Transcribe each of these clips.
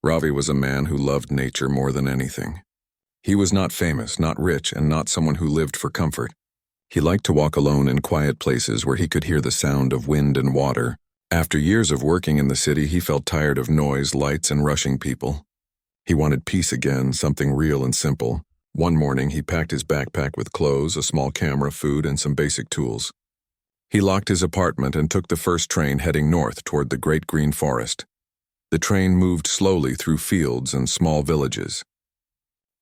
Ravi was a man who loved nature more than anything. He was not famous, not rich, and not someone who lived for comfort. He liked to walk alone in quiet places where he could hear the sound of wind and water. After years of working in the city, he felt tired of noise, lights, and rushing people. He wanted peace again, something real and simple. One morning, he packed his backpack with clothes, a small camera, food, and some basic tools. He locked his apartment and took the first train heading north toward the great green forest. The train moved slowly through fields and small villages.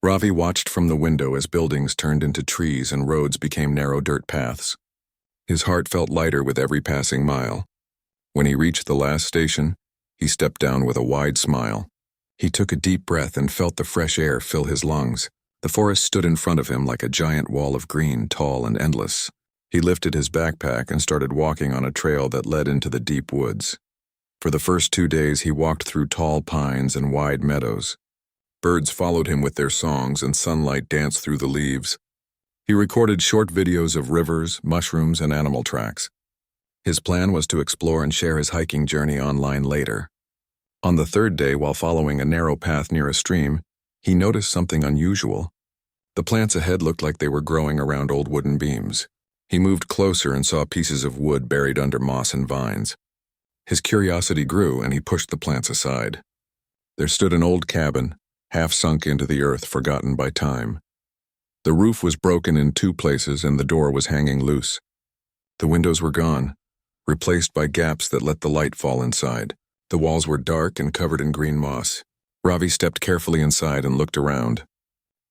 Ravi watched from the window as buildings turned into trees and roads became narrow dirt paths. His heart felt lighter with every passing mile. When he reached the last station, he stepped down with a wide smile. He took a deep breath and felt the fresh air fill his lungs. The forest stood in front of him like a giant wall of green, tall and endless. He lifted his backpack and started walking on a trail that led into the deep woods. For the first 2 days, he walked through tall pines and wide meadows. Birds followed him with their songs and sunlight danced through the leaves. He recorded short videos of rivers, mushrooms, and animal tracks. His plan was to explore and share his hiking journey online later. On the third day, while following a narrow path near a stream, he noticed something unusual. The plants ahead looked like they were growing around old wooden beams. He moved closer and saw pieces of wood buried under moss and vines. His curiosity grew and he pushed the plants aside. There stood an old cabin, half sunk into the earth, forgotten by time. The roof was broken in 2 places and the door was hanging loose. The windows were gone, replaced by gaps that let the light fall inside. The walls were dark and covered in green moss. Ravi stepped carefully inside and looked around.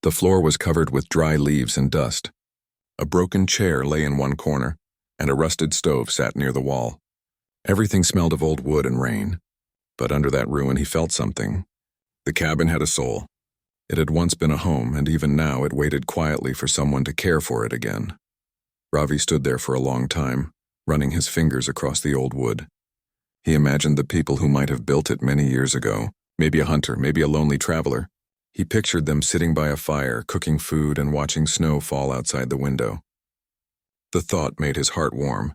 The floor was covered with dry leaves and dust. A broken chair lay in one corner, and a rusted stove sat near the wall. Everything smelled of old wood and rain. But under that ruin he felt something. The cabin had a soul. It had once been a home, and even now it waited quietly for someone to care for it again. Ravi stood there for a long time, running his fingers across the old wood. He imagined the people who might have built it many years ago, maybe a hunter, maybe a lonely traveler. He pictured them sitting by a fire, cooking food and watching snow fall outside the window. The thought made his heart warm.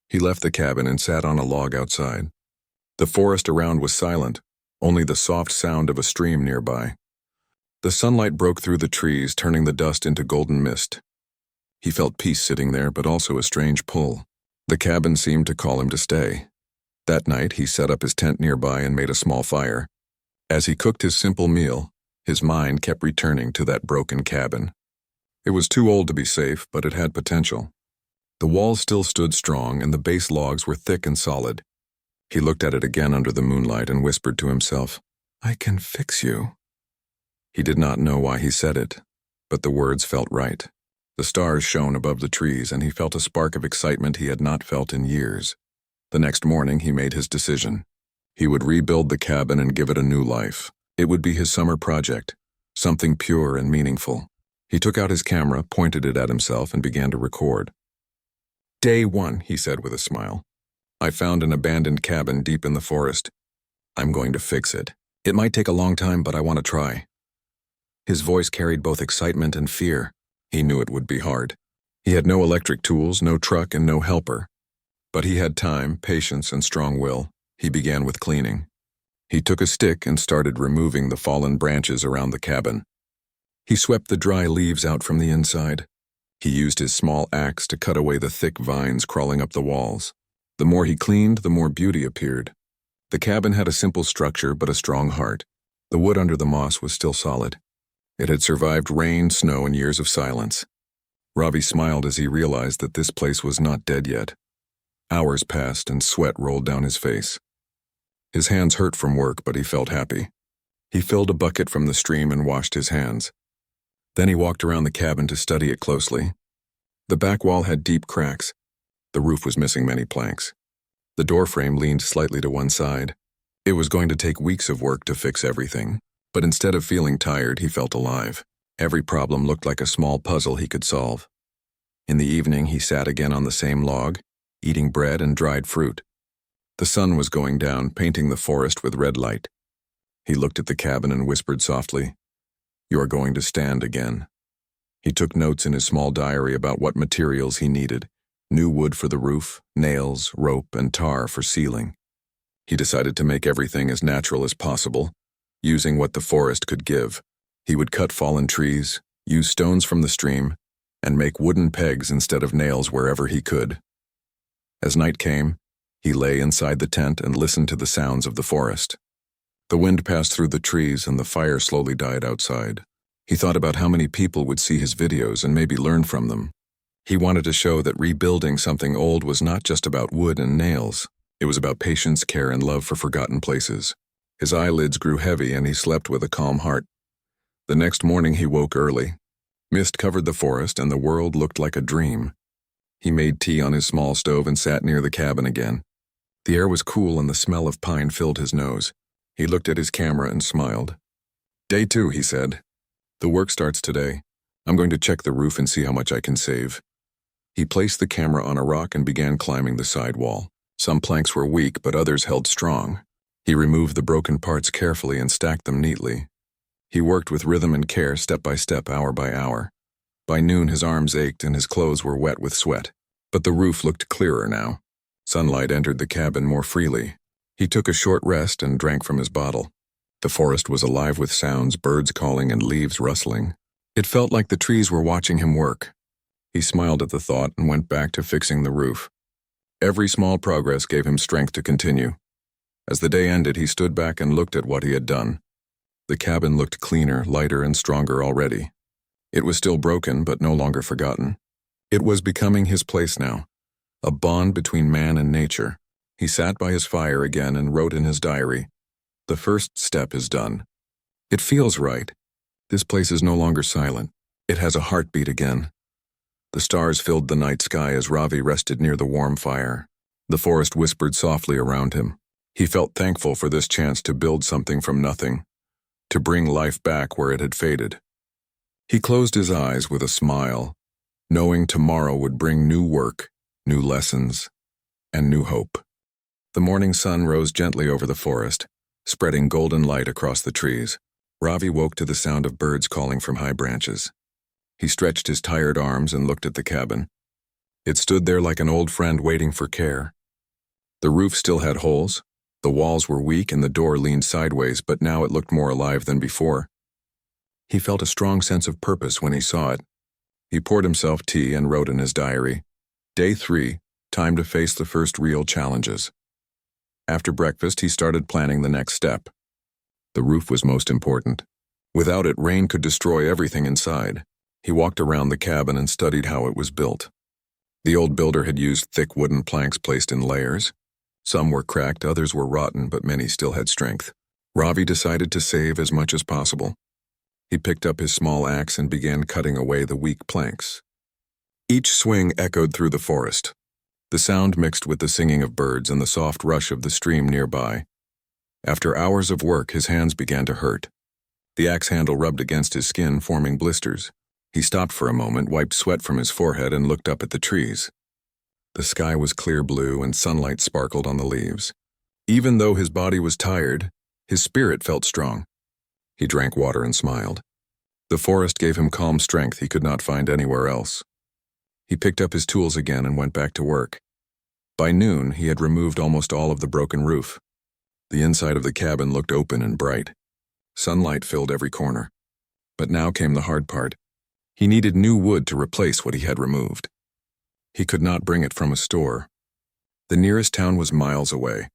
He left the cabin and sat on a log outside. The forest around was silent, only the soft sound of a stream nearby. The sunlight broke through the trees, turning the dust into golden mist. He felt peace sitting there, but also a strange pull. The cabin seemed to call him to stay. That night, he set up his tent nearby and made a small fire. As he cooked his simple meal, his mind kept returning to that broken cabin. It was too old to be safe, but it had potential. The walls still stood strong, and the base logs were thick and solid. He looked at it again under the moonlight and whispered to himself, "I can fix you." He did not know why he said it, but the words felt right. The stars shone above the trees, and he felt a spark of excitement he had not felt in years. The next morning, he made his decision. He would rebuild the cabin and give it a new life. It would be his summer project, something pure and meaningful. He took out his camera, pointed it at himself, and began to record. "Day 1, he said with a smile. "I found an abandoned cabin deep in the forest. I'm going to fix it. It might take a long time, but I want to try." His voice carried both excitement and fear. He knew it would be hard. He had no electric tools, no truck, and no helper. But he had time, patience, and strong will. He began with cleaning. He took a stick and started removing the fallen branches around the cabin. He swept the dry leaves out from the inside. He used his small axe to cut away the thick vines crawling up the walls. The more he cleaned, the more beauty appeared. The cabin had a simple structure but a strong heart. The wood under the moss was still solid. It had survived rain, snow, and years of silence. Ravi smiled as he realized that this place was not dead yet. Hours passed and sweat rolled down his face. His hands hurt from work, but he felt happy. He filled a bucket from the stream and washed his hands. Then he walked around the cabin to study it closely. The back wall had deep cracks. The roof was missing many planks. The door frame leaned slightly to one side. It was going to take weeks of work to fix everything, but instead of feeling tired, he felt alive. Every problem looked like a small puzzle he could solve. In the evening, he sat again on the same log, eating bread and dried fruit. The sun was going down, painting the forest with red light. He looked at the cabin and whispered softly, "You are going to stand again." He took notes in his small diary about what materials he needed: new wood for the roof, nails, rope, and tar for ceiling. He decided to make everything as natural as possible. using what the forest could give. He would cut fallen trees, use stones from the stream, and make wooden pegs instead of nails wherever he could. As night came, he lay inside the tent and listened to the sounds of the forest. The wind passed through the trees and the fire slowly died outside. He thought about how many people would see his videos and maybe learn from them. He wanted to show that rebuilding something old was not just about wood and nails. It was about patience, care, and love for forgotten places. His eyelids grew heavy and he slept with a calm heart. The next morning he woke early. Mist covered the forest and the world looked like a dream. He made tea on his small stove and sat near the cabin again. The air was cool and the smell of pine filled his nose. He looked at his camera and smiled. "Day 2, he said. "The work starts today. I'm going to check the roof and see how much I can save." He placed the camera on a rock and began climbing the side wall. Some planks were weak, but others held strong. He removed the broken parts carefully and stacked them neatly. He worked with rhythm and care, step by step, hour by hour. By noon his arms ached and his clothes were wet with sweat. But the roof looked clearer now. Sunlight entered the cabin more freely. He took a short rest and drank from his bottle. The forest was alive with sounds, birds calling and leaves rustling. It felt like the trees were watching him work. He smiled at the thought and went back to fixing the roof. Every small progress gave him strength to continue. As the day ended, he stood back and looked at what he had done. The cabin looked cleaner, lighter, and stronger already. It was still broken, but no longer forgotten. It was becoming his place now, a bond between man and nature. He sat by his fire again and wrote in his diary, "The first step is done. It feels right. This place is no longer silent. It has a heartbeat again." The stars filled the night sky as Ravi rested near the warm fire. The forest whispered softly around him. He felt thankful for this chance to build something from nothing, to bring life back where it had faded. He closed his eyes with a smile, knowing tomorrow would bring new work, new lessons, and new hope. The morning sun rose gently over the forest, spreading golden light across the trees. Ravi woke to the sound of birds calling from high branches. He stretched his tired arms and looked at the cabin. It stood there like an old friend waiting for care. The roof still had holes, the walls were weak and the door leaned sideways, but now it looked more alive than before. He felt a strong sense of purpose when he saw it. He poured himself tea and wrote in his diary, "Day 3, time to face the first real challenges." After breakfast, he started planning the next step. The roof was most important. Without it, rain could destroy everything inside. He walked around the cabin and studied how it was built. The old builder had used thick wooden planks placed in layers. Some were cracked, others were rotten, but many still had strength. Ravi decided to save as much as possible. He picked up his small axe and began cutting away the weak planks. Each swing echoed through the forest. The sound mixed with the singing of birds and the soft rush of the stream nearby. After hours of work, his hands began to hurt. The axe handle rubbed against his skin, forming blisters. He stopped for a moment, wiped sweat from his forehead, and looked up at the trees. The sky was clear blue and sunlight sparkled on the leaves. Even though his body was tired, his spirit felt strong. He drank water and smiled. The forest gave him calm strength he could not find anywhere else. He picked up his tools again and went back to work. By noon, he had removed almost all of the broken roof. The inside of the cabin looked open and bright. Sunlight filled every corner. But now came the hard part. He needed new wood to replace what he had removed. He could not bring it from a store. The nearest town was miles away.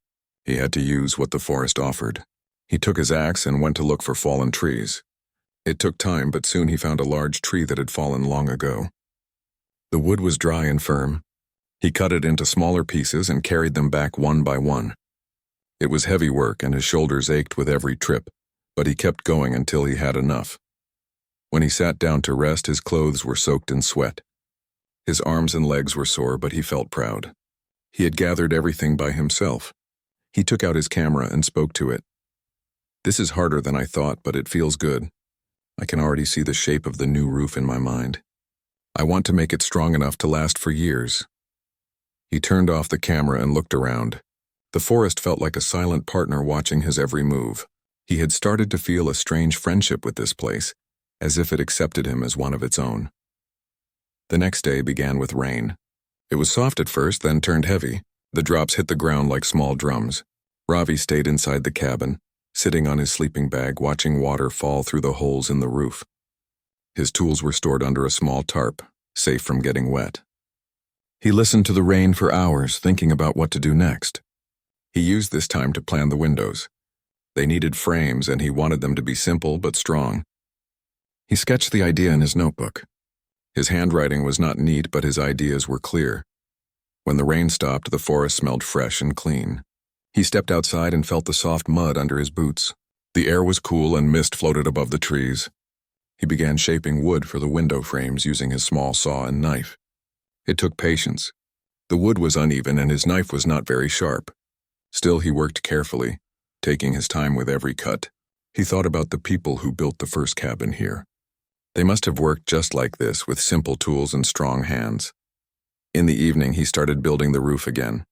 He had to use what the forest offered. He took his axe and went to look for fallen trees. It took time, but soon he found a large tree that had fallen long ago. The wood was dry and firm. He cut it into smaller pieces and carried them back one by one. It was heavy work and his shoulders ached with every trip, but he kept going until he had enough. When he sat down to rest, his clothes were soaked in sweat. His arms and legs were sore, but he felt proud. He had gathered everything by himself. He took out his camera and spoke to it. "This is harder than I thought, but it feels good. I can already see the shape of the new roof in my mind. I want to make it strong enough to last for years." He turned off the camera and looked around. The forest felt like a silent partner watching his every move. He had started to feel a strange friendship with this place, as if it accepted him as one of its own. The next day began with rain. It was soft at first, then turned heavy. The drops hit the ground like small drums. Ravi stayed inside the cabin, sitting on his sleeping bag watching water fall through the holes in the roof. His tools were stored under a small tarp, safe from getting wet. He listened to the rain for hours, thinking about what to do next. He used this time to plan the windows. They needed frames, and he wanted them to be simple but strong. He sketched the idea in his notebook. His handwriting was not neat, but his ideas were clear. When the rain stopped, the forest smelled fresh and clean. He stepped outside and felt the soft mud under his boots. The air was cool and mist floated above the trees. He began shaping wood for the window frames using his small saw and knife. It took patience. The wood was uneven and his knife was not very sharp. Still, he worked carefully, taking his time with every cut. He thought about the people who built the first cabin here. They must have worked just like this, with simple tools and strong hands. In the evening, he started building the roof again.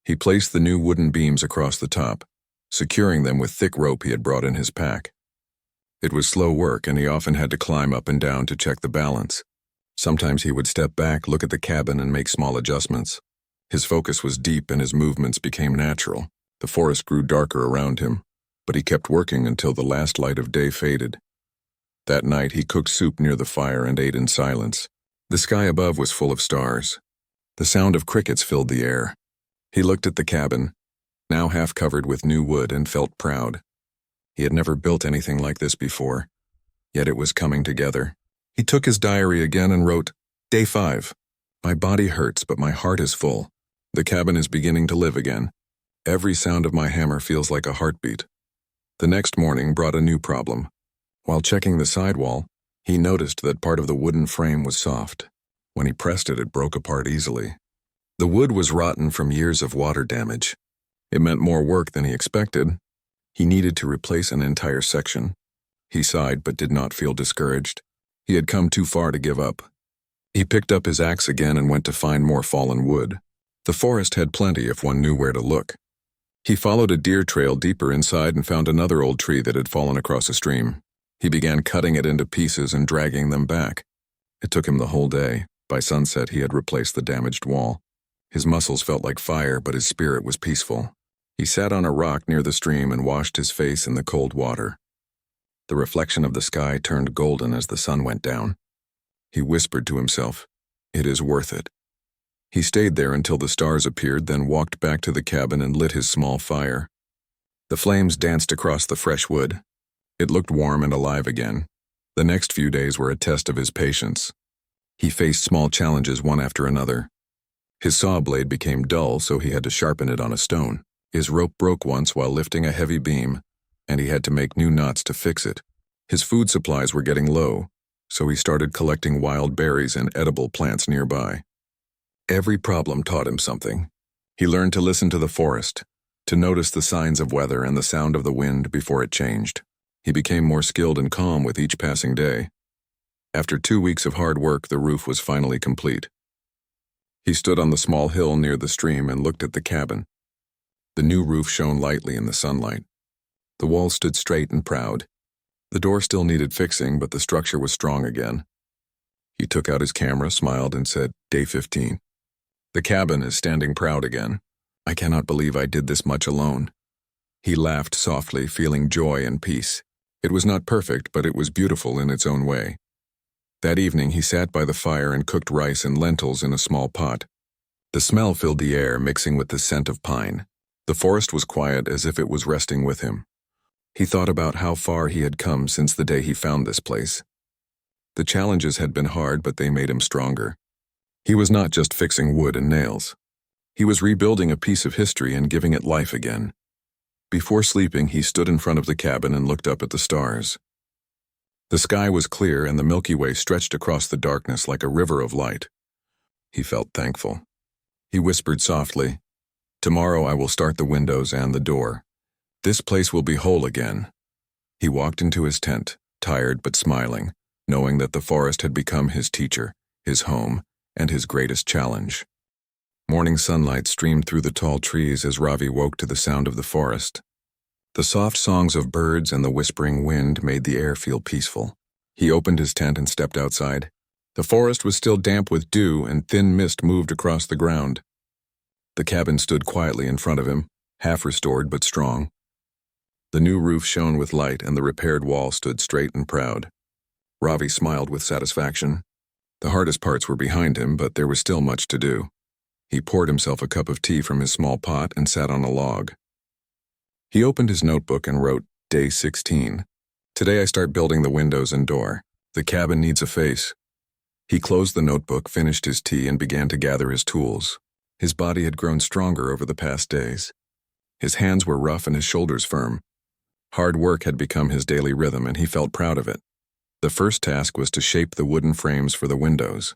He placed the new wooden beams across the top, securing them with thick rope he had brought in his pack. It was slow work, and he often had to climb up and down to check the balance. Sometimes he would step back, look at the cabin, and make small adjustments. His focus was deep and his movements became natural. The forest grew darker around him, but he kept working until the last light of day faded. That night, he cooked soup near the fire and ate in silence. The sky above was full of stars. The sound of crickets filled the air. He looked at the cabin, now half covered with new wood, and felt proud. He had never built anything like this before, yet it was coming together. He took his diary again and wrote, Day 5. My body hurts, but my heart is full. The cabin is beginning to live again. Every sound of my hammer feels like a heartbeat. The next morning brought a new problem. While checking the sidewall, he noticed that part of the wooden frame was soft. When he pressed it, it broke apart easily. The wood was rotten from years of water damage. It meant more work than he expected. He needed to replace an entire section. He sighed but did not feel discouraged. He had come too far to give up. He picked up his axe again and went to find more fallen wood. The forest had plenty if one knew where to look. He followed a deer trail deeper inside and found another old tree that had fallen across a stream. He began cutting it into pieces and dragging them back. It took him the whole day. By sunset, he had replaced the damaged wall. His muscles felt like fire, but his spirit was peaceful. He sat on a rock near the stream and washed his face in the cold water. The reflection of the sky turned golden as the sun went down. He whispered to himself, "It is worth it." He stayed there until the stars appeared, then walked back to the cabin and lit his small fire. The flames danced across the fresh wood. It looked warm and alive again. The next few days were a test of his patience. He faced small challenges one after another. His saw blade became dull, so he had to sharpen it on a stone. His rope broke once while lifting a heavy beam, and he had to make new knots to fix it. His food supplies were getting low, so he started collecting wild berries and edible plants nearby. Every problem taught him something. He learned to listen to the forest, to notice the signs of weather and the sound of the wind before it changed. He became more skilled and calm with each passing day. After 2 weeks of hard work, the roof was finally complete. He stood on the small hill near the stream and looked at the cabin. The new roof shone lightly in the sunlight. The walls stood straight and proud. The door still needed fixing, but the structure was strong again. He took out his camera, smiled, and said, "Day 15. The cabin is standing proud again. I cannot believe I did this much alone." He laughed softly, feeling joy and peace. It was not perfect, but it was beautiful in its own way. That evening, he sat by the fire and cooked rice and lentils in a small pot. The smell filled the air, mixing with the scent of pine. The forest was quiet, as if it was resting with him. He thought about how far he had come since the day he found this place. The challenges had been hard, but they made him stronger. He was not just fixing wood and nails. He was rebuilding a piece of history and giving it life again. Before sleeping, he stood in front of the cabin and looked up at the stars. The sky was clear and the Milky Way stretched across the darkness like a river of light. He felt thankful. He whispered softly, "Tomorrow I will start the windows and the door. This place will be whole again." He walked into his tent, tired but smiling, knowing that the forest had become his teacher, his home, and his greatest challenge. Morning sunlight streamed through the tall trees as Ravi woke to the sound of the forest. The soft songs of birds and the whispering wind made the air feel peaceful. He opened his tent and stepped outside. The forest was still damp with dew, and thin mist moved across the ground. The cabin stood quietly in front of him, half restored but strong. The new roof shone with light and the repaired wall stood straight and proud. Ravi smiled with satisfaction. The hardest parts were behind him, but there was still much to do. He poured himself a cup of tea from his small pot and sat on a log. He opened his notebook and wrote, Day 16. Today I start building the windows and door. The cabin needs a face. He closed the notebook, finished his tea, and began to gather his tools. His body had grown stronger over the past days. His hands were rough and his shoulders firm. Hard work had become his daily rhythm, and he felt proud of it. The first task was to shape the wooden frames for the windows.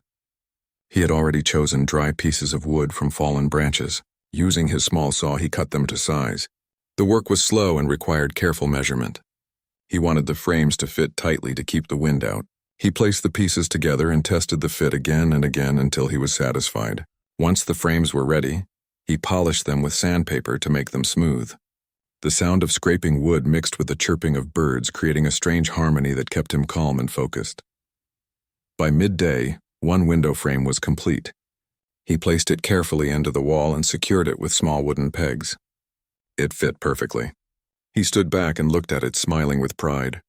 He had already chosen dry pieces of wood from fallen branches. Using his small saw, he cut them to size. The work was slow and required careful measurement. He wanted the frames to fit tightly to keep the wind out. He placed the pieces together and tested the fit again and again until he was satisfied. Once the frames were ready, he polished them with sandpaper to make them smooth. The sound of scraping wood mixed with the chirping of birds, creating a strange harmony that kept him calm and focused. By midday, one window frame was complete. He placed it carefully into the wall and secured it with small wooden pegs. It fit perfectly. He stood back and looked at it, smiling with pride.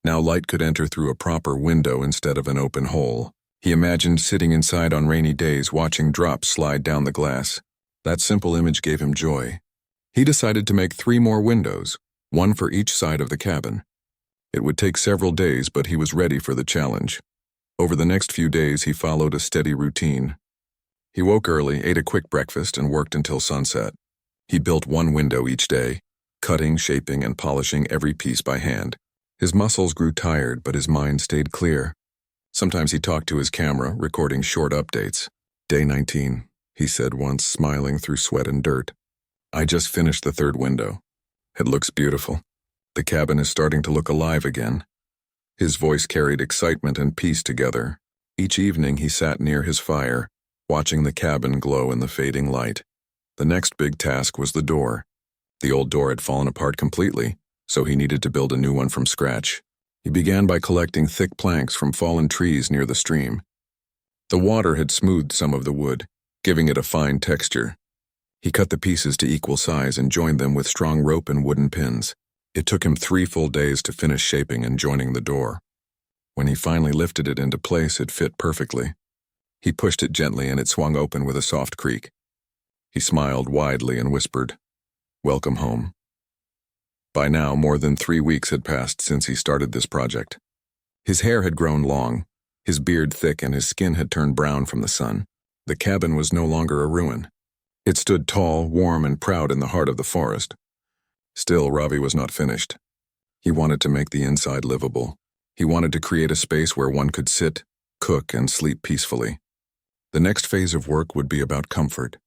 Now light could enter through a proper window instead of an open hole. He imagined sitting inside on rainy days, watching drops slide down the glass. That simple image gave him joy. He decided to make 3 more windows, one for each side of the cabin. It would take several days, but he was ready for the challenge. Over the next few days, he followed a steady routine. He woke early, ate a quick breakfast, and worked until sunset. He built 1 window each day, cutting, shaping, and polishing every piece by hand. His muscles grew tired, but his mind stayed clear. Sometimes he talked to his camera, recording short updates. Day 19, he said once, smiling through sweat and dirt. I just finished the 3rd window. It looks beautiful. The cabin is starting to look alive again. His voice carried excitement and peace together. Each evening he sat near his fire, watching the cabin glow in the fading light. The next big task was the door. The old door had fallen apart completely, so he needed to build a new one from scratch. He began by collecting thick planks from fallen trees near the stream. The water had smoothed some of the wood, giving it a fine texture. He cut the pieces to equal size and joined them with strong rope and wooden pins. It took him 3 full days to finish shaping and joining the door. When he finally lifted it into place, it fit perfectly. He pushed it gently and it swung open with a soft creak. He smiled widely and whispered, "Welcome home." By now, more than 3 weeks had passed since he started this project. His hair had grown long, his beard thick, and his skin had turned brown from the sun. The cabin was no longer a ruin. It stood tall, warm, and proud in the heart of the forest. Still, Ravi was not finished. He wanted to make the inside livable. He wanted to create a space where one could sit, cook, and sleep peacefully. The next phase of work would be about comfort.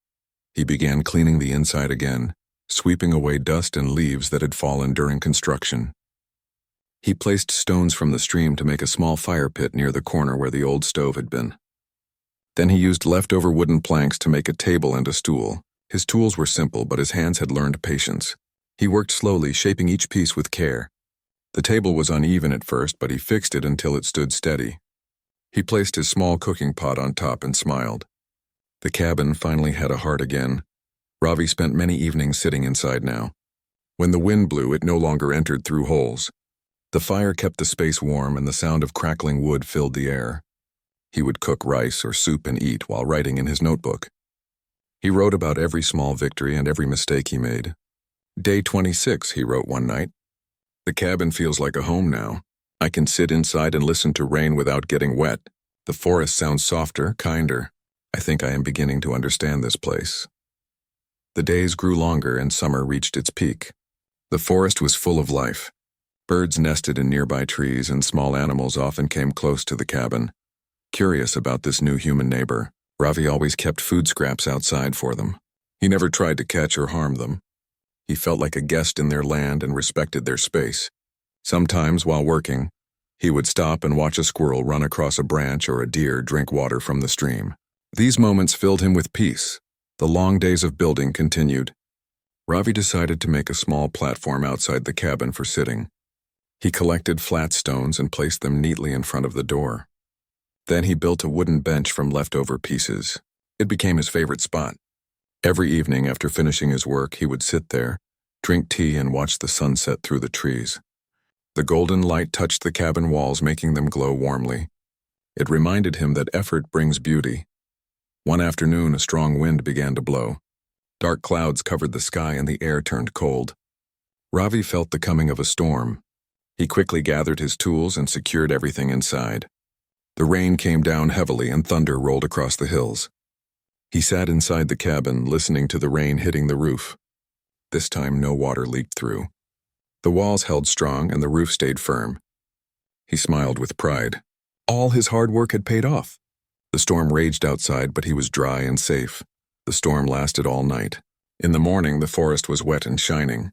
He began cleaning the inside again, sweeping away dust and leaves that had fallen during construction. He placed stones from the stream to make a small fire pit near the corner where the old stove had been. Then he used leftover wooden planks to make a table and a stool. His tools were simple, but his hands had learned patience. He worked slowly, shaping each piece with care. The table was uneven at first, but he fixed it until it stood steady. He placed his small cooking pot on top and smiled. The cabin finally had a heart again. Ravi spent many evenings sitting inside now. When the wind blew, it no longer entered through holes. The fire kept the space warm, and the sound of crackling wood filled the air. He would cook rice or soup and eat while writing in his notebook. He wrote about every small victory and every mistake he made. Day 26, he wrote one night. The cabin feels like a home now. I can sit inside and listen to rain without getting wet. The forest sounds softer, kinder. I think I am beginning to understand this place. The days grew longer and summer reached its peak. The forest was full of life. Birds nested in nearby trees and small animals often came close to the cabin. Curious about this new human neighbor, Ravi always kept food scraps outside for them. He never tried to catch or harm them. He felt like a guest in their land and respected their space. Sometimes, while working, he would stop and watch a squirrel run across a branch or a deer drink water from the stream. These moments filled him with peace. The long days of building continued. Ravi decided to make a small platform outside the cabin for sitting. He collected flat stones and placed them neatly in front of the door. Then he built a wooden bench from leftover pieces. It became his favorite spot. Every evening after finishing his work, he would sit there, drink tea, and watch the sunset through the trees. The golden light touched the cabin walls, making them glow warmly. It reminded him that effort brings beauty. One afternoon, a strong wind began to blow. Dark clouds covered the sky and the air turned cold. Ravi felt the coming of a storm. He quickly gathered his tools and secured everything inside. The rain came down heavily and thunder rolled across the hills. He sat inside the cabin, listening to the rain hitting the roof. This time, no water leaked through. The walls held strong and the roof stayed firm. He smiled with pride. All his hard work had paid off. The storm raged outside, but he was dry and safe. The storm lasted all night. In the morning, the forest was wet and shining.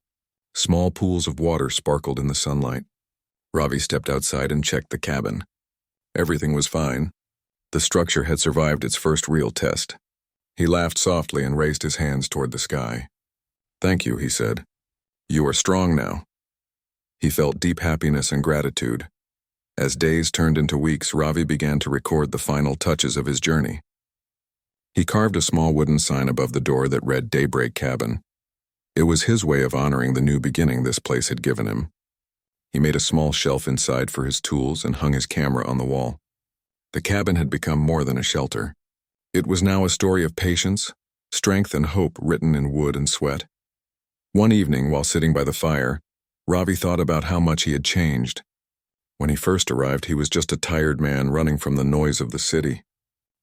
Small pools of water sparkled in the sunlight. Ravi stepped outside and checked the cabin. Everything was fine. The structure had survived its first real test. He laughed softly and raised his hands toward the sky. "Thank you," he said. "You are strong now." He felt deep happiness and gratitude. As days turned into weeks, Ravi began to record the final touches of his journey. He carved a small wooden sign above the door that read Daybreak Cabin. It was his way of honoring the new beginning this place had given him. He made a small shelf inside for his tools and hung his camera on the wall. The cabin had become more than a shelter. It was now a story of patience, strength, and hope written in wood and sweat. One evening, while sitting by the fire, Ravi thought about how much he had changed. When he first arrived, he was just a tired man running from the noise of the city.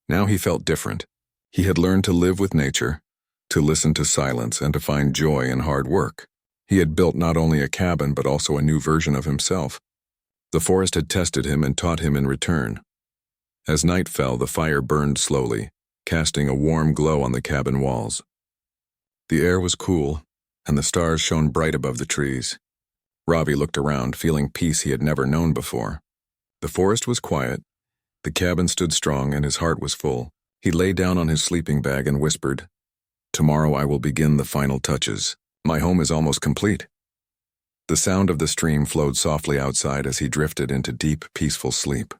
Now he felt different. He had learned to live with nature, to listen to silence, and to find joy in hard work. He had built not only a cabin but also a new version of himself. The forest had tested him and taught him in return. As night fell, the fire burned slowly, casting a warm glow on the cabin walls. The air was cool, and the stars shone bright above the trees. Ravi looked around, feeling peace he had never known before. The forest was quiet, the cabin stood strong, and his heart was full. He lay down on his sleeping bag and whispered, "Tomorrow I will begin the final touches. My home is almost complete." The sound of the stream flowed softly outside as he drifted into deep, peaceful sleep.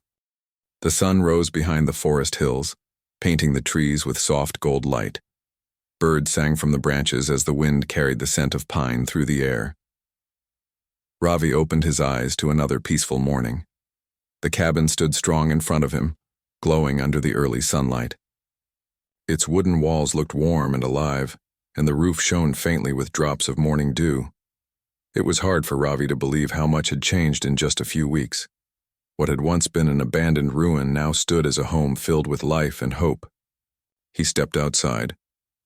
The sun rose behind the forest hills, painting the trees with soft gold light. Birds sang from the branches as the wind carried the scent of pine through the air. Ravi opened his eyes to another peaceful morning. The cabin stood strong in front of him, glowing under the early sunlight. Its wooden walls looked warm and alive, and the roof shone faintly with drops of morning dew. It was hard for Ravi to believe how much had changed in just a few weeks. What had once been an abandoned ruin now stood as a home filled with life and hope. He stepped outside,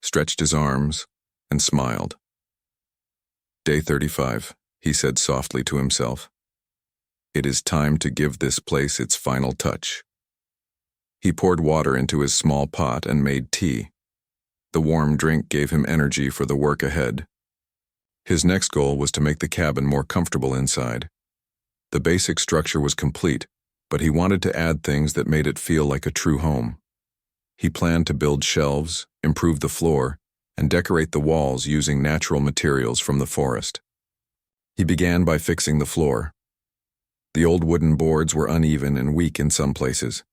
stretched his arms, and smiled. "Day 35, he said softly to himself. "It is time to give this place its final touch." He poured water into his small pot and made tea. The warm drink gave him energy for the work ahead. His next goal was to make the cabin more comfortable inside. The basic structure was complete, but he wanted to add things that made it feel like a true home. He planned to build shelves, improve the floor, and decorate the walls using natural materials from the forest. He began by fixing the floor. The old wooden boards were uneven and weak in some places.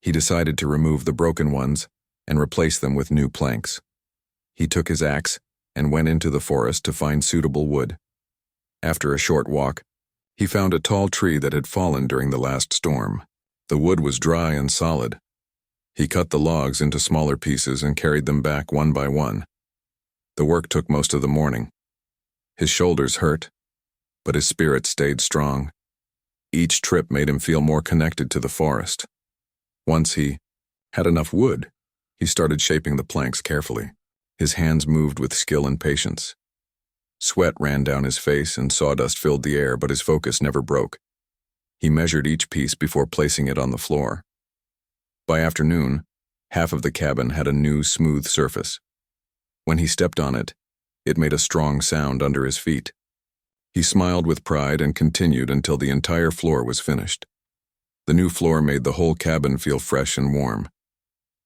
He decided to remove the broken ones and replace them with new planks. He took his axe and went into the forest to find suitable wood. After a short walk, he found a tall tree that had fallen during the last storm. The wood was dry and solid. He cut the logs into smaller pieces and carried them back one by one. The work took most of the morning. His shoulders hurt, but his spirit stayed strong. Each trip made him feel more connected to the forest. Once he had enough wood, he started shaping the planks carefully. His hands moved with skill and patience. Sweat ran down his face and sawdust filled the air, but his focus never broke. He measured each piece before placing it on the floor. By afternoon, half of the cabin had a new, smooth surface. When he stepped on it, it made a strong sound under his feet. He smiled with pride and continued until the entire floor was finished. The new floor made the whole cabin feel fresh and warm.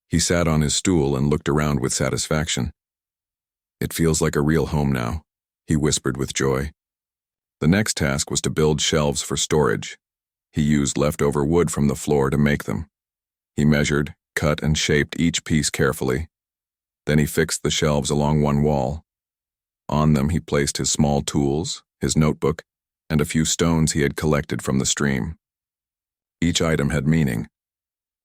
He sat on his stool and looked around with satisfaction. "It feels like a real home now," he whispered with joy. The next task was to build shelves for storage. He used leftover wood from the floor to make them. He measured, cut, and shaped each piece carefully. Then he fixed the shelves along one wall. On them he placed his small tools, his notebook, and a few stones he had collected from the stream. Each item had meaning.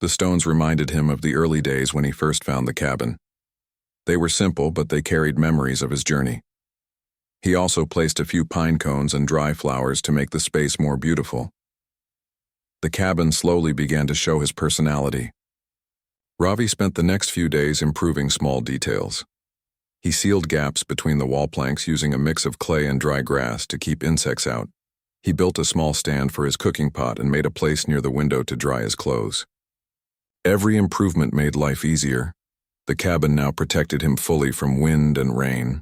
The stones reminded him of the early days when he first found the cabin. They were simple, but they carried memories of his journey. He also placed a few pine cones and dry flowers to make the space more beautiful. The cabin slowly began to show his personality. Ravi spent the next few days improving small details. He sealed gaps between the wall planks using a mix of clay and dry grass to keep insects out. He built a small stand for his cooking pot and made a place near the window to dry his clothes. Every improvement made life easier. The cabin now protected him fully from wind and rain.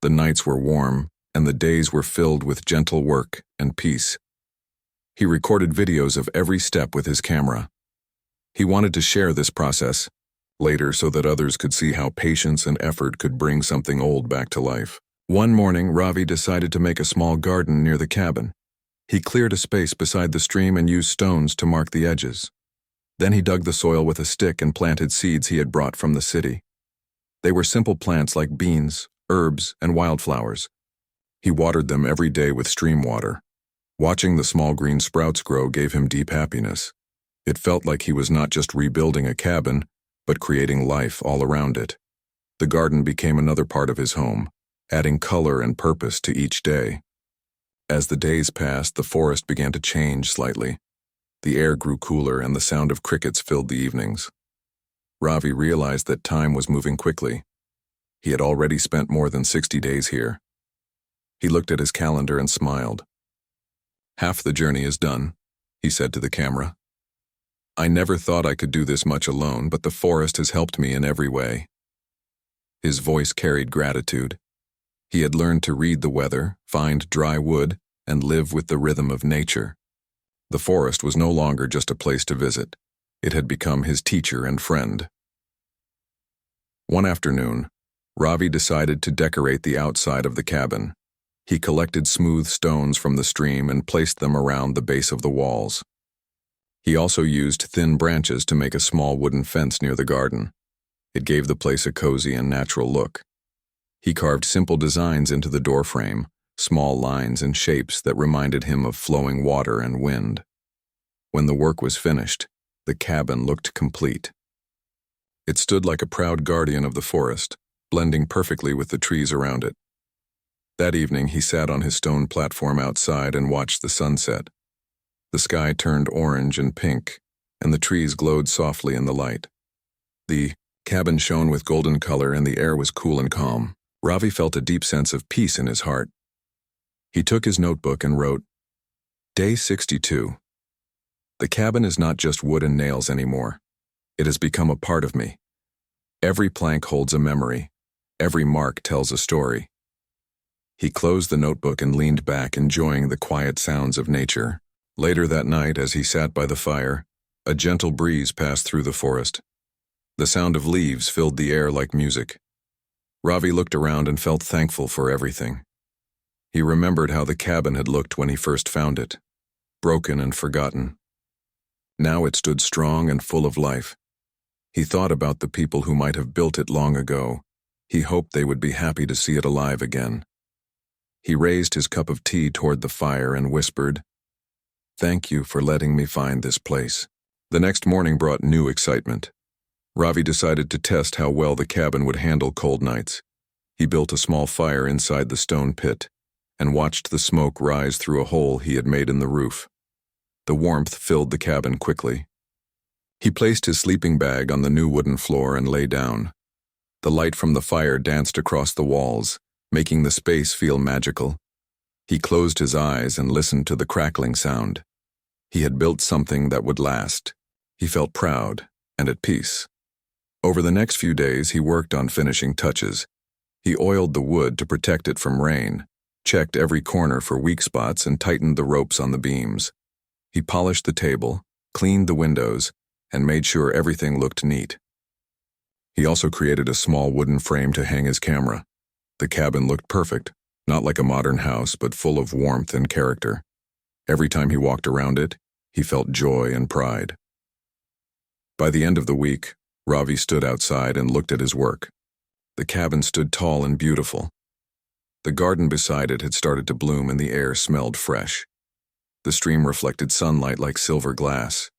The nights were warm, and the days were filled with gentle work and peace. He recorded videos of every step with his camera. He wanted to share this process later so that others could see how patience and effort could bring something old back to life. One morning, Ravi decided to make a small garden near the cabin. He cleared a space beside the stream and used stones to mark the edges. Then he dug the soil with a stick and planted seeds he had brought from the city. They were simple plants like beans, herbs, and wildflowers. He watered them every day with stream water. Watching the small green sprouts grow gave him deep happiness. It felt like he was not just rebuilding a cabin, but creating life all around it. The garden became another part of his home, adding color and purpose to each day. As the days passed, the forest began to change slightly. The air grew cooler and the sound of crickets filled the evenings. Ravi realized that time was moving quickly. He had already spent more than 60 days here. He looked at his calendar and smiled. "Half the journey is done," he said to the camera. "I never thought I could do this much alone, but the forest has helped me in every way." His voice carried gratitude. He had learned to read the weather, find dry wood, and live with the rhythm of nature. The forest was no longer just a place to visit. It had become his teacher and friend. One afternoon, Ravi decided to decorate the outside of the cabin. He collected smooth stones from the stream and placed them around the base of the walls. He also used thin branches to make a small wooden fence near the garden. It gave the place a cozy and natural look. He carved simple designs into the doorframe, small lines and shapes that reminded him of flowing water and wind. When the work was finished, the cabin looked complete. It stood like a proud guardian of the forest, blending perfectly with the trees around it. That evening, he sat on his stone platform outside and watched the sunset. The sky turned orange and pink, and the trees glowed softly in the light. The cabin shone with golden color and the air was cool and calm. Ravi felt a deep sense of peace in his heart. He took his notebook and wrote, "Day 62. The cabin is not just wood and nails anymore. It has become a part of me. Every plank holds a memory. Every mark tells a story." He closed the notebook and leaned back, enjoying the quiet sounds of nature. Later that night, as he sat by the fire, a gentle breeze passed through the forest. The sound of leaves filled the air like music. Ravi looked around and felt thankful for everything. He remembered how the cabin had looked when he first found it, broken and forgotten. Now it stood strong and full of life. He thought about the people who might have built it long ago. He hoped they would be happy to see it alive again. He raised his cup of tea toward the fire and whispered, "Thank you for letting me find this place." The next morning brought new excitement. Ravi decided to test how well the cabin would handle cold nights. He built a small fire inside the stone pit and watched the smoke rise through a hole he had made in the roof. The warmth filled the cabin quickly. He placed his sleeping bag on the new wooden floor and lay down. The light from the fire danced across the walls, making the space feel magical. He closed his eyes and listened to the crackling sound. He had built something that would last. He felt proud and at peace. Over the next few days, he worked on finishing touches. He oiled the wood to protect it from rain, checked every corner for weak spots, and tightened the ropes on the beams. He polished the table, cleaned the windows, and made sure everything looked neat. He also created a small wooden frame to hang his camera. The cabin looked perfect, not like a modern house, but full of warmth and character. Every time he walked around it, he felt joy and pride. By the end of the week, Ravi stood outside and looked at his work. The cabin stood tall and beautiful. The garden beside it had started to bloom and the air smelled fresh. The stream reflected sunlight like silver glass.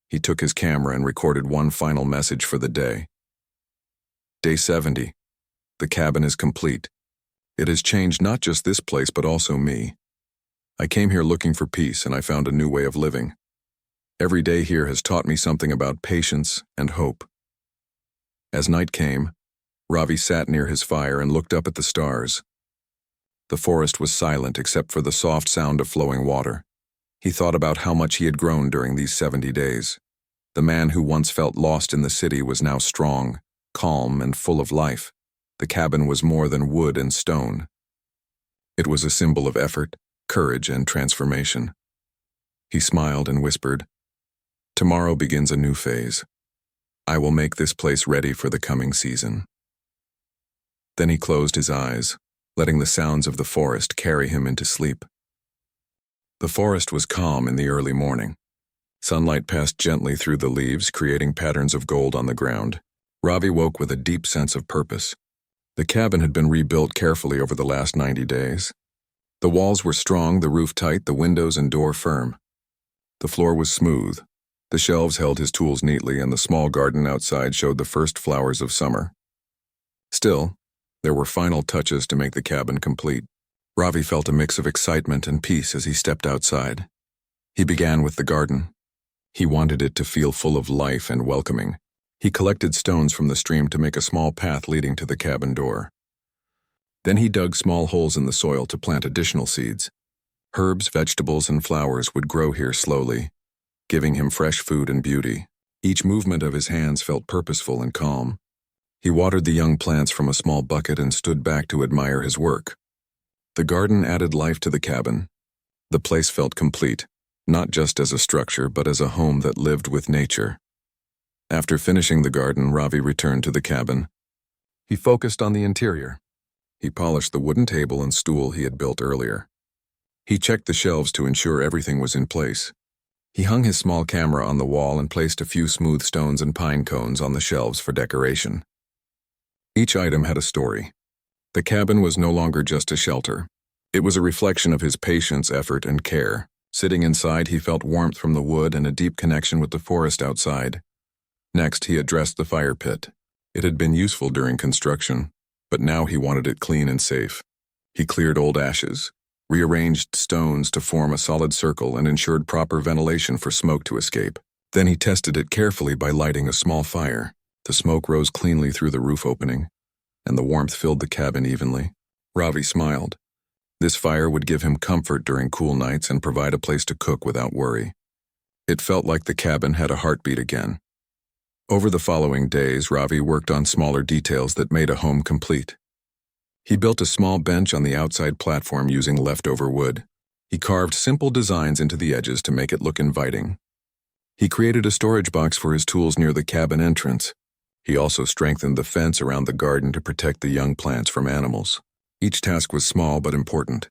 He took his camera and recorded one final message for the day. Day 70. The cabin is complete. It has changed not just this place but also me. I came here looking for peace and I found a new way of living. Every day here has taught me something about patience and hope. As night came, Ravi sat near his fire and looked up at the stars. The forest was silent except for the soft sound of flowing water. He thought about how much he had grown during these 70 days. The man who once felt lost in the city was now strong, calm, and full of life. The cabin was more than wood and stone. It was a symbol of effort, courage, and transformation. He smiled and whispered, "Tomorrow begins a new phase. I will make this place ready for the coming season." Then he closed his eyes, letting the sounds of the forest carry him into sleep. The forest was calm in the early morning. Sunlight passed gently through the leaves, creating patterns of gold on the ground. Ravi woke with a deep sense of purpose. The cabin had been rebuilt carefully over the last 90 days. The walls were strong, the roof tight, the windows and door firm. The floor was smooth. The shelves held his tools neatly, and the small garden outside showed the first flowers of summer. Still, there were final touches to make the cabin complete. Ravi felt a mix of excitement and peace as he stepped outside. He began with the garden. He wanted it to feel full of life and welcoming. He collected stones from the stream to make a small path leading to the cabin door. Then he dug small holes in the soil to plant additional seeds. Herbs, vegetables, and flowers would grow here slowly, giving him fresh food and beauty. Each movement of his hands felt purposeful and calm. He watered the young plants from a small bucket and stood back to admire his work. The garden added life to the cabin. The place felt complete, not just as a structure, but as a home that lived with nature. After finishing the garden, Ravi returned to the cabin. He focused on the interior. He polished the wooden table and stool he had built earlier. He checked the shelves to ensure everything was in place. He hung his small camera on the wall and placed a few smooth stones and pine cones on the shelves for decoration. Each item had a story. The cabin was no longer just a shelter. It was a reflection of his patience, effort, and care. Sitting inside, he felt warmth from the wood and a deep connection with the forest outside. Next, he addressed the fire pit. It had been useful during construction, but now he wanted it clean and safe. He cleared old ashes, rearranged stones to form a solid circle, and ensured proper ventilation for smoke to escape. Then he tested it carefully by lighting a small fire. The smoke rose cleanly through the roof opening, and the warmth filled the cabin evenly. Ravi smiled. This fire would give him comfort during cool nights and provide a place to cook without worry. It felt like the cabin had a heartbeat again. Over the following days, Ravi worked on smaller details that made a home complete. He built a small bench on the outside platform using leftover wood. He carved simple designs into the edges to make it look inviting. He created a storage box for his tools near the cabin entrance. He also strengthened the fence around the garden to protect the young plants from animals. Each task was small but important.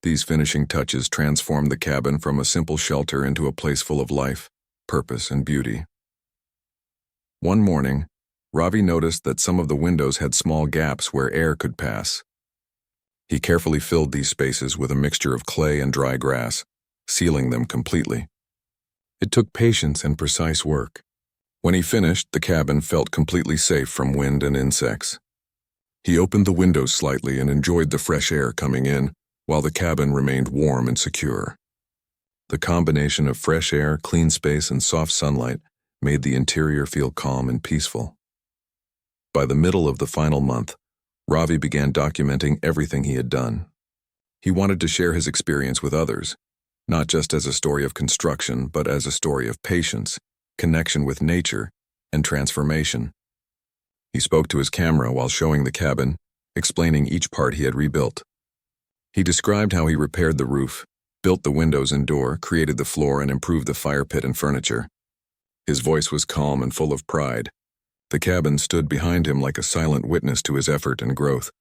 These finishing touches transformed the cabin from a simple shelter into a place full of life, purpose, and beauty. One morning, Ravi noticed that some of the windows had small gaps where air could pass. He carefully filled these spaces with a mixture of clay and dry grass, sealing them completely. It took patience and precise work. When he finished, the cabin felt completely safe from wind and insects. He opened the windows slightly and enjoyed the fresh air coming in, while the cabin remained warm and secure. The combination of fresh air, clean space, and soft sunlight made the interior feel calm and peaceful. By the middle of the final month, Ravi began documenting everything he had done. He wanted to share his experience with others, not just as a story of construction, but as a story of patience, connection with nature, and transformation. He spoke to his camera while showing the cabin, explaining each part he had rebuilt. He described how he repaired the roof, built the windows and door, created the floor, and improved the fire pit and furniture. His voice was calm and full of pride. The cabin stood behind him like a silent witness to his effort and growth.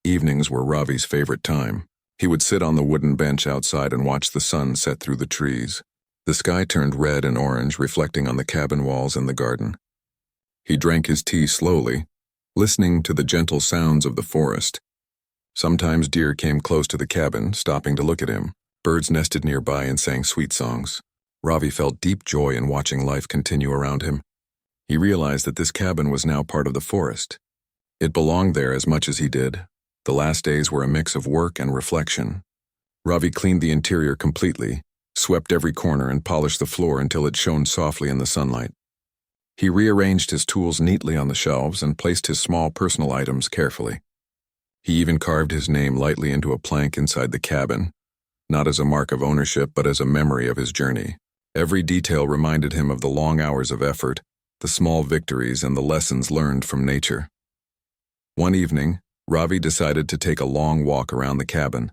Evenings were Ravi's favorite time. He would sit on the wooden bench outside and watch the sun set through the trees. The sky turned red and orange, reflecting on the cabin walls and the garden. He drank his tea slowly, listening to the gentle sounds of the forest. Sometimes deer came close to the cabin, stopping to look at him. Birds nested nearby and sang sweet songs. Ravi felt deep joy in watching life continue around him. He realized that this cabin was now part of the forest. It belonged there as much as he did. The last days were a mix of work and reflection. Ravi cleaned the interior completely, swept every corner and polished the floor until it shone softly in the sunlight. He rearranged his tools neatly on the shelves and placed his small personal items carefully. He even carved his name lightly into a plank inside the cabin, not as a mark of ownership but as a memory of his journey. Every detail reminded him of the long hours of effort, the small victories, and the lessons learned from nature. One evening, Ravi decided to take a long walk around the cabin.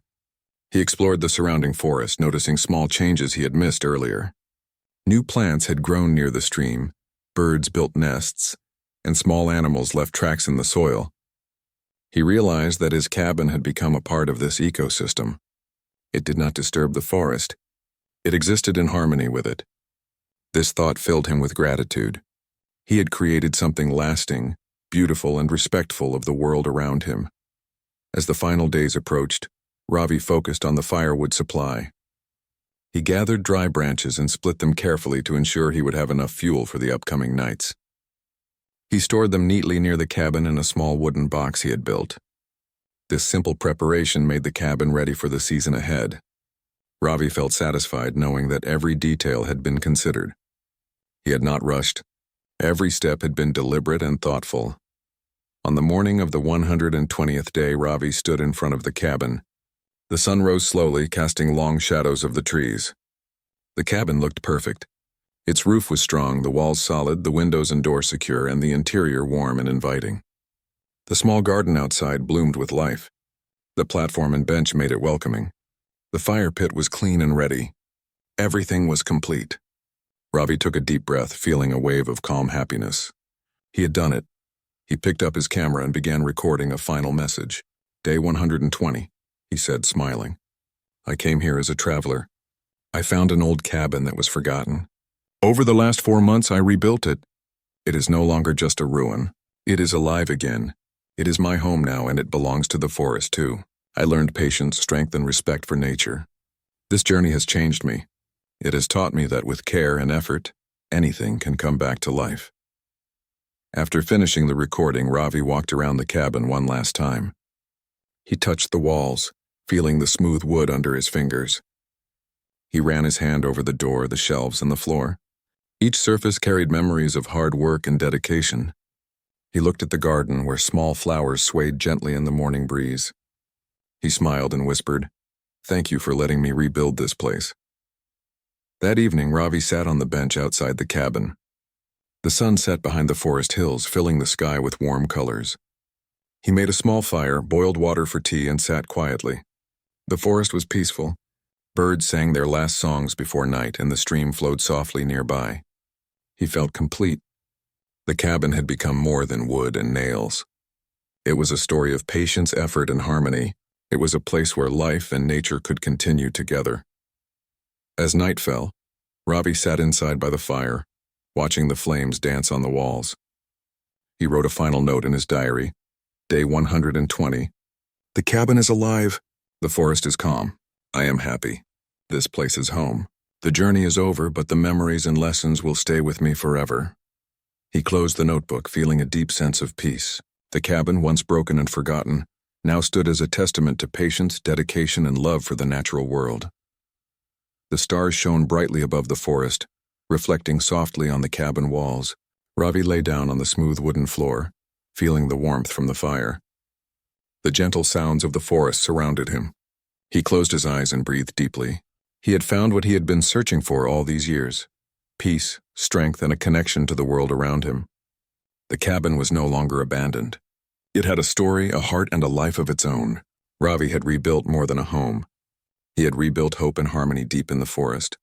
He explored the surrounding forest, noticing small changes he had missed earlier. New plants had grown near the stream, birds built nests, and small animals left tracks in the soil. He realized that his cabin had become a part of this ecosystem. It did not disturb the forest. It existed in harmony with it. This thought filled him with gratitude. He had created something lasting, beautiful, and respectful of the world around him. As the final days approached, Ravi focused on the firewood supply. He gathered dry branches and split them carefully to ensure he would have enough fuel for the upcoming nights. He stored them neatly near the cabin in a small wooden box he had built. This simple preparation made the cabin ready for the season ahead. Ravi felt satisfied knowing that every detail had been considered. He had not rushed. Every step had been deliberate and thoughtful. On the morning of the 120th day, Ravi stood in front of the cabin. The sun rose slowly, casting long shadows of the trees. The cabin looked perfect. Its roof was strong, the walls solid, the windows and doors secure, and the interior warm and inviting. The small garden outside bloomed with life. The platform and bench made it welcoming. The fire pit was clean and ready. Everything was complete. Ravi took a deep breath, feeling a wave of calm happiness. He had done it. He picked up his camera and began recording a final message. Day 120, he said, smiling. I came here as a traveler. I found an old cabin that was forgotten. Over the last 4 months, I rebuilt it. It is no longer just a ruin. It is alive again. It is my home now, and it belongs to the forest, too. I learned patience, strength, and respect for nature. This journey has changed me. It has taught me that with care and effort, anything can come back to life. After finishing the recording, Ravi walked around the cabin one last time. He touched the walls, feeling the smooth wood under his fingers. He ran his hand over the door, the shelves, and the floor. Each surface carried memories of hard work and dedication. He looked at the garden where small flowers swayed gently in the morning breeze. He smiled and whispered, "Thank you for letting me rebuild this place." That evening, Ravi sat on the bench outside the cabin. The sun set behind the forest hills, filling the sky with warm colors. He made a small fire, boiled water for tea, and sat quietly. The forest was peaceful. Birds sang their last songs before night, and the stream flowed softly nearby. He felt complete. The cabin had become more than wood and nails. It was a story of patience, effort, and harmony. It was a place where life and nature could continue together. As night fell, Ravi sat inside by the fire, watching the flames dance on the walls. He wrote a final note in his diary. Day 120. The cabin is alive. The forest is calm. I am happy. This place is home. The journey is over, but the memories and lessons will stay with me forever. He closed the notebook, feeling a deep sense of peace. The cabin, once broken and forgotten, now stood as a testament to patience, dedication, and love for the natural world. The stars shone brightly above the forest, reflecting softly on the cabin walls. Ravi lay down on the smooth wooden floor, feeling the warmth from the fire. The gentle sounds of the forest surrounded him. He closed his eyes and breathed deeply. He had found what he had been searching for all these years: peace, strength, and a connection to the world around him. The cabin was no longer abandoned. It had a story, a heart, and a life of its own. Ravi had rebuilt more than a home. He had rebuilt hope and harmony deep in the forest.